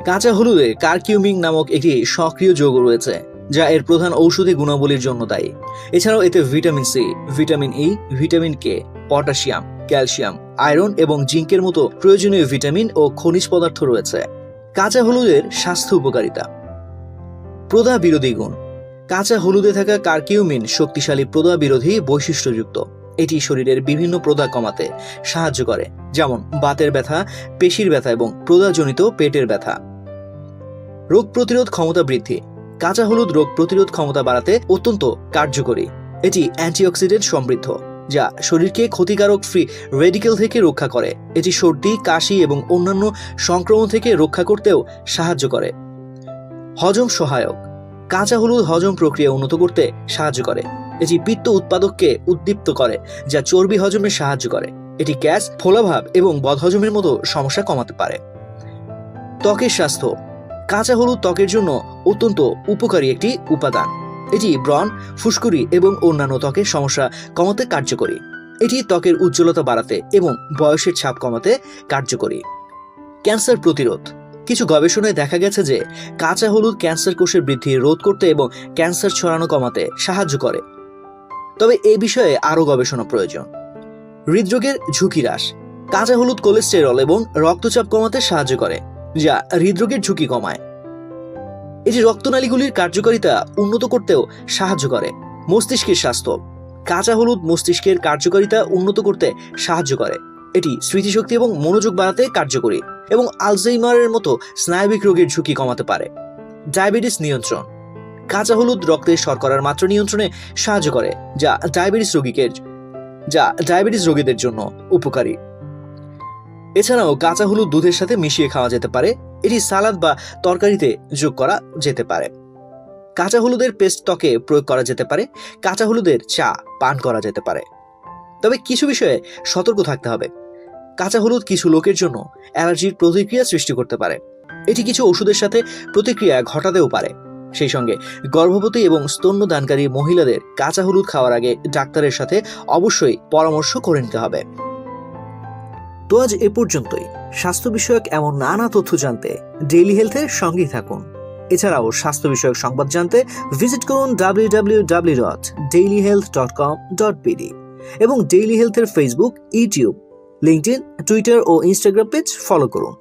কাঁচা হলুদে কারকিউমিন নামক একটি সক্রিয় যৌগ রয়েছে, যা এর প্রধান ঔষধি গুণাবলীর জন্য দায়ী। এছাড়াও এতে vitamin C, vitamin E, vitamin K, potassium, calcium, iron এবং জিঙ্কের মতো প্রয়োজনীয় ভিটামিন ও খনিজ পদার্থ রয়েছে। কাঁচা হলুদের স্বাস্থ্য উপকারিতা। প্রদাহ বিরোধী গুণ। কাঁচা হলুদে থাকা কারকিউমিন শক্তিশালী প্রদাহ বিরোধী বৈশিষ্ট্যযুক্ত। এটি শরীরের বিভিন্ন প্রদাহ কমাতে সাহায্য করে, যেমন বাতের ব্যথা, পেশির ব্যথা এবং প্রদাহজনিত পেটের ব্যথা। রোগ প্রতিরোধ ক্ষমতা বৃদ্ধি। কাঁচা হলুদ রোগ প্রতিরোধ ক্ষমতা বাড়াতে অত্যন্ত কার্যকরী। এটি অ্যান্টিঅক্সিডেন্ট সমৃদ্ধ, যা শরীরকে ক্ষতিকারক ফ্রি রেডিকেল থেকে রক্ষা করে। এটি সর্দি, কাশি এবং অন্যান্য সংক্রমণ থেকে রক্ষা করতেও সাহায্য করে। হজম সহায়ক। কাঁচা হলুদ হজম প্রক্রিয়া উন্নত করতে সাহায্য করে। এটি পিত্ত উৎপাদককে উদ্দীপ্ত করে, যা চর্বি হজমে সাহায্য করে। এটি গ্যাস, ফোলাভাব এবং বদহজমের মতো সমস্যা কমাতে পারে। ত্বকের স্বাস্থ্য। কাঁচা হলুদ ত্বকের জন্য অত্যন্ত উপকারী একটি উপাদান। এটি ব্রণ, ফুসকুড়ি এবং অন্যান্য ত্বকের সমস্যা কমাতে কার্যকরী। এটি ত্বকের উজ্জ্বলতা বাড়াতে এবং বয়সের ছাপ কমাতে কার্যকরী। ক্যান্সার প্রতিরোধ। কিছু গবেষণায় দেখা গেছে যে কাঁচা হলুদ ক্যান্সার কোষের বৃদ্ধি রোধ করতে এবং ক্যান্সার ছড়ানো কমাতে সাহায্য করে। তবে এ বিষয়ে আরও গবেষণা প্রয়োজন। হৃদরোগের ঝুঁকি হ্রাস। কাঁচা হলুদ কোলেস্টেরল এবং রক্তচাপ কমাতে সাহায্য করে, যা হৃদরোগের ঝুঁকি কমায়। এটি রক্তনালীগুলির কার্যকারিতা উন্নত করতেও সাহায্য করে। মস্তিষ্কের স্বাস্থ্য। কাঁচা হলুদ মস্তিষ্কের কার্যকারিতা উন্নত করতে সাহায্য করে। এটি স্মৃতিশক্তি এবং মনোযোগ বাড়াতে কার্যকরী এবং আলঝেইমারের মতো স্নায়বিক রোগের ঝুঁকি কমাতে পারে। ডায়াবেটিস নিয়ন্ত্রণ। কাঁচা হলুদ রক্তে শর্করার মাত্রা নিয়ন্ত্রণে সাহায্য করে, যা ডায়াবেটিস রোগীদের জন্য উপকারী। এছাড়াও কাঁচা হলুদ দুধের সাথে মিশিয়ে খাওয়া যেতে পারে। এটি সালাদ বা তরকারিতে যোগ করা যেতে পারে। কাঁচা হলুদের পেস্ট ত্বকে প্রয়োগ করা যেতে পারে। কাঁচা হলুদের চা পান করা যেতে পারে। তবে কিছু বিষয়ে সতর্ক থাকতে হবে। কাঁচা হলুদ কিছু লোকের জন্য অ্যালার্জির প্রতিক্রিয়া সৃষ্টি করতে পারে। এটি কিছু ওষুধের সাথে প্রতিক্রিয়া ঘটাতেও পারে। সেই সঙ্গে গর্ভবতী এবং স্তন্যদানকারী মহিলাদের কাঁচা হলুদ খাওয়ার আগে ডাক্তারের সাথে অবশ্যই পরামর্শ করে নিতে হবে। তো আজ এ পর্যন্তই। স্বাস্থ্য বিষয়ক এমন নানা তথ্য জানতে ডেইলি হেলথের সঙ্গেই থাকুন। এছাড়াও স্বাস্থ্য বিষয়ক সংবাদ জানতে ভিজিট করুন www.dailyhealth.com.bd এবং ডেইলি হেলথের ফেসবুক, ইউটিউব, লিঙ্কডইন, টুইটার ও ইনস্টাগ্রাম পেজ ফলো করুন।